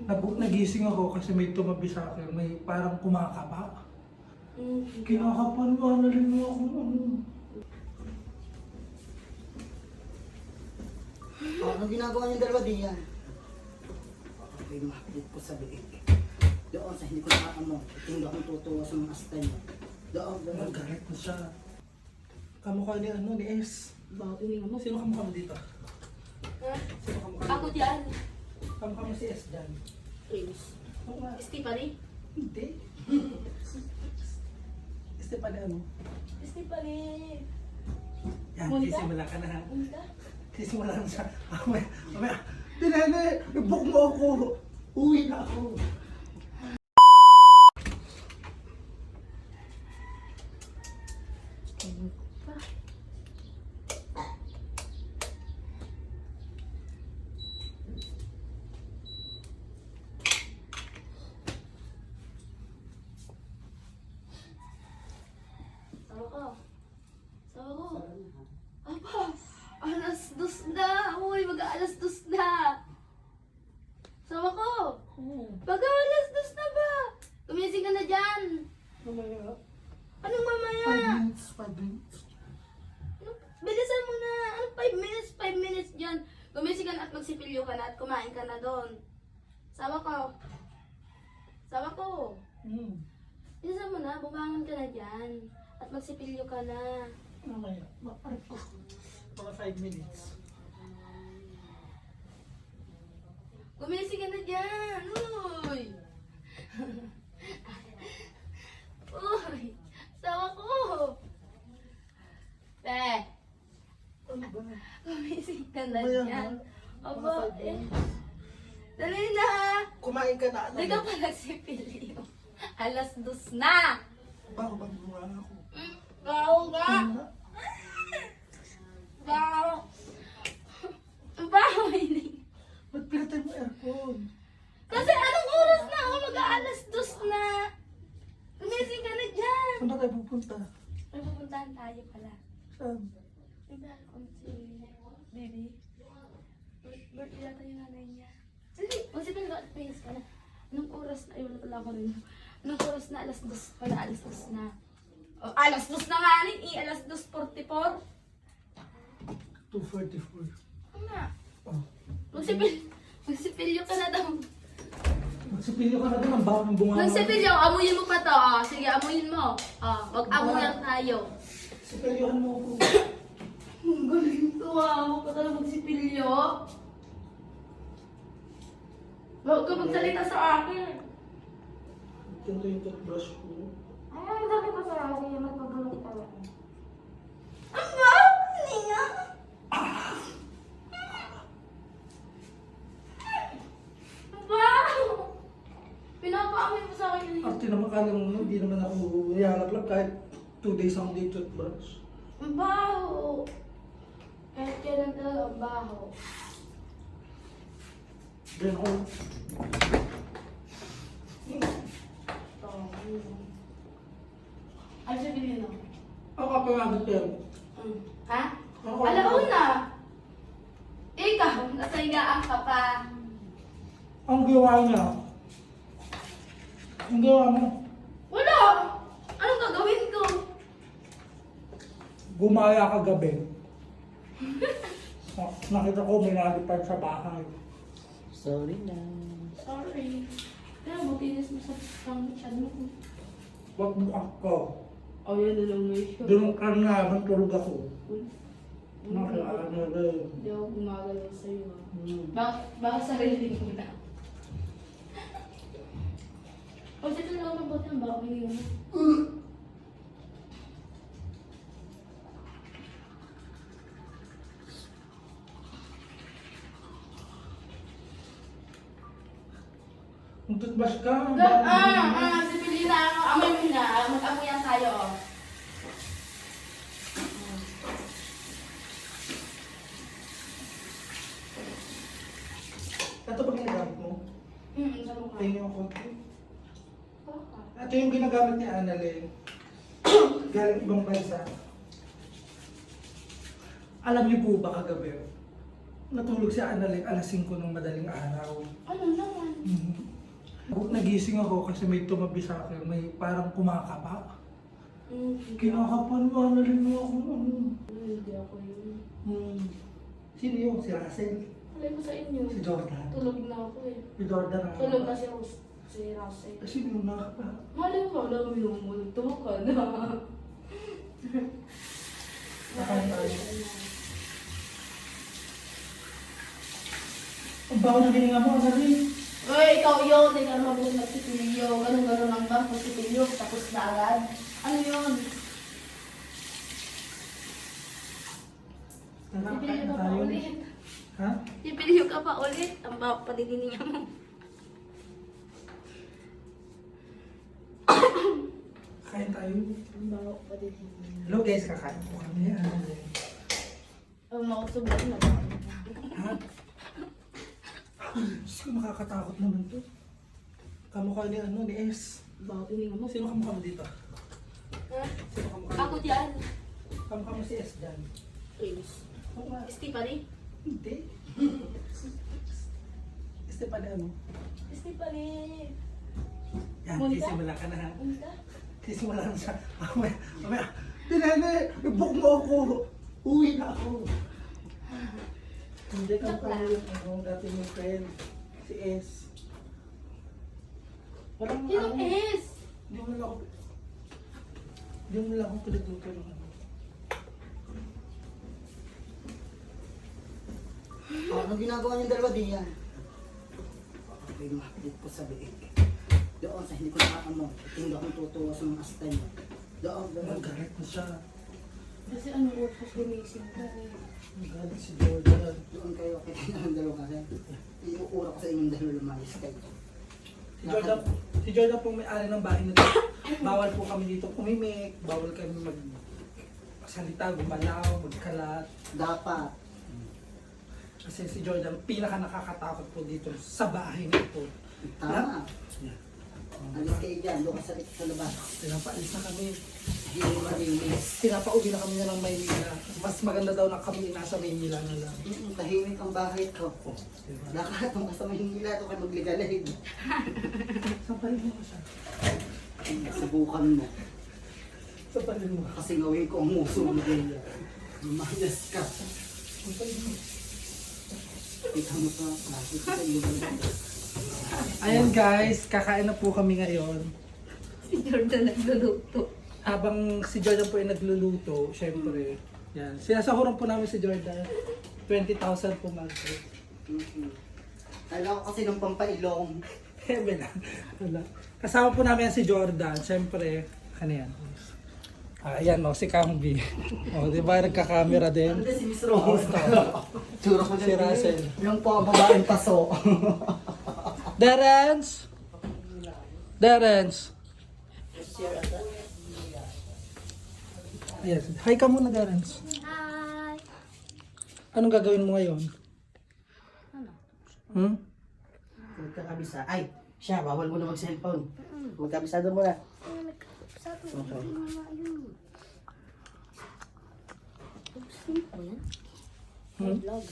Nagising ako kasi may tumabi sa akin, may parang kumakapa. Kinakapan mo, analin mo ako. Ano ginagawa niyong dalawa din yan? Okay, mahapit ko sa biig. Doon sa hindi ko nakakamo. Hindi akong tutuwa sa mga astay mo. Doon. Galit na siya. Kamukha ni ni S. Bakit hindi mo? Sino kamukha mo dito? Ha? Sino kamukha mo? Ako dyan. Kamukha mo si S dyan. Prince. Oo nga. Stephanie? Hindi. Stephanie ano? Stephanie. Yan, Monica? sisimula ka na ha. Monica? Sisimula na siya. Mamaya. Dinene, i-book mo ako. Uwi na ako. Sawa ko. Sawa ko. Apa? Alas dos na. Uy, mag-aalas dos na. Sawa ko. Mag-aalas dos na ba? Gumising ka na dyan. Mamaya. Anong 5 mamaya? minutes, 5 minutes. Bilisan mo na. Anong 5 minutes? 5 minutes dyan. Gumising ka na at magsipilyo ka na at kumain ka na doon. Sawa ko. Sawa ko. Bilisan mo na. Bumangon ka na dyan. At magsipilyo ka na. Mamaya. Mga 5 minutes. Gumising ka na dyan. Uy. Uy. Sawa ko. Ano ba? Gumising ka na Mamaya dyan. na. Aba, Mga 5 eh. minutes. Dali na. Kumain ka na. Hindi ka pa nagsipilyo. Alas dos na. Bago muna ako. Baong ka. Baong. Baong hindi. Ba't pinatay mo aircon? Kasi anong oras na? O mag-aalas dos na. Gumising ka na dyan. Saan ba tayo pupunta? May pupuntahan tayo pala. Saan? Tignan ko si Bibi. Birthday yata yung nanay niya. Sige, magsipin ka at face ka na. Anong oras na? Ayun, wala ko rin. Anong oras na? Alas dos. Wala, alas dos na. Oh, alas dos na nga rin. Alas dos 44. 2:44. Ano na? Oh. Magsipilyo ka na daw. Magsipilyo ka na doon ang bawang bunga. Magsipilyo, amuyin mo pa to. Oh. Sige, amuyin mo. Oh, mag-amuyan tayo. Sipilyohan mo ako. Ang galing to ah. Huwag ka talagang magsipilyo. Huwag ka magsalita sa akin. Ganito yung toothbrush ko. Ay, dami pa sa akin. Magpagulong ka lang. Ang ba? Hindi nga. Wow! Pinapaamoy mo sa akin yun. Arte naman kala mo, hindi naman ako yahalap lang kahit 2 days akong di toothbrush. Ang baho. Kahit kailan talaga ang baho. Then ako, Ano sabihin mo? ako kapagamit yan. Ha? Ako. Alauna! Ikaw, nasa higaan ka pa. Ang gawa niya. Ang gawa mo. Wala! Anong gagawin ko? Gumaya ka gabi. Nakita ko may nalipad sa bahay. Sorry na. Sorry. Pero butinis mo sa pang-chan mo. Wag mo ako. Oh, yan na lang ngayon. Doon ka na, matulog ako. Ano rin. Hindi ako gumagalaw sa'yo. Hmm. Baka sarili mo na. O, dito lang ako mabuti ang baka may yun. Ang toothbrush ka. ang bago mo. Sipili na ako. Amoy mo na. Mag-amoyan tayo, oh. Ito ba ginagamit mo? Sa mukha. Tingin yung konti. Baka. Ito yung ginagamit ni Annalyn. Galing ibang bansa. Alam niyo po ba kagabi, natulog si Annalyn alas 5 ng madaling araw. Ano naman? Nagising ako kasi may tumabi sa akin, may parang kumakapa. Hindi Kinakapanwanan mo ako. Hindi ako yun. Sino yun? Si Russell? Alay ko sa inyo. Si Jordan? Tulog na ako eh. Si Jordan na. Tulog na si Russell. Sino yung nakapa? Malay mo, alam mo yung multo ka na. Nakain tayo. Ang bago na hininga mo, ano rin? Uy, ikaw yun. Hindi ka naman buong nagsipilyo. Ganun-ganun lang ba? Nagsipilyo, tapos na agad. Ano yun? Pipilyo ka pa ulit. Ha? Pipilyo ka pa ulit. Ang bawang paninininga mo. Kain tayo. Ang bawang paninininga. Hello guys, kakain po kami. Ang makusubok na ba? Ha? Diyos ko, nakakatakot naman to. Kamukha ni ni S. Bawang paninininga mo. Sino kamukha mo dito? Ha? Sino kamukha mo? Ako dyan. Kamukha mo si S dyan. Please. Oo nga. Stephanie? Hindi. Stepan ano? Stephanie. Yan, Monica? sisimula ka na ha. Ano ka? Sisimula na siya. Mamaya. Tinene, ibuk mo ako. Uwi na ako. Hindi ka pa yung dati mong friend. Si S. Walang Sino S? Hindi mo lang ako. Hindi mo lang ako pinagluto ng ano. Ano ginagawa niyong dalawa diyan? Ay, mahapit ko sa biig. Doon sa hindi ko nakakamot. Hindi akong tutuwa sa mga astay mo. Doon. Magalit na siya. Kasi ano oras gumising ka eh. Magalit si Jordan. Doon kayo, kita ng dalawa kasi. Iuura ko sa inyong dalawa lumayas kayo. Si Jordan po may-ari ng bahay nito. Bawal po kami dito pumimik. Bawal kami magsalita, gumalaw, magkalat. Dapat. Kasi si Jordan, pinaka nakakatakot po dito sa bahay na ito. Tama. Alis kayo dyan. Doon ka sa labas. Pinapaalis na kami. Hindi malinis. Pinapauwi na kami na ng Maynila. Mas maganda daw na kami nasa Maynila na lang. Tahimik ang bahay ko. Diba? Nakakatong ka sa Maynila. Ito kayo magligalig. Sampalin mo ko siya. Subukan mo. Sampalin mo. Kasi ngawin ko ang muso mo din. Lumayas ka. Sampalin mo. Kita mo pa. Nakikita sa iyo. Ayan guys, kakain na po kami ngayon. Si Jordan nagluluto. Habang si Jordan po ay nagluluto, syempre, yan. Sinasahuran po namin si Jordan. 20,000 po monthly. Alam ko kasi ng pampailong. Heaven na. Wala. Kasama po namin yan si Jordan. Syempre, ano yan? Ayan o, si Kambi. O, di ba nagka-camera din? Ano si Miss Rose? Tsura ko Si Russell. Yung po ang babaeng paso. Darrens! Darrens! Ayan. Hi ka muna, Darrens. Hi! Anong gagawin mo ngayon? Ano? Hmm? Huwag ka kabisa. Ay, siya, bawal mo na mag-cellphone. Huwag kabisado mo na. Sabi ko, hindi mo ayun. Gusto mo yan? Hmm? Vlog.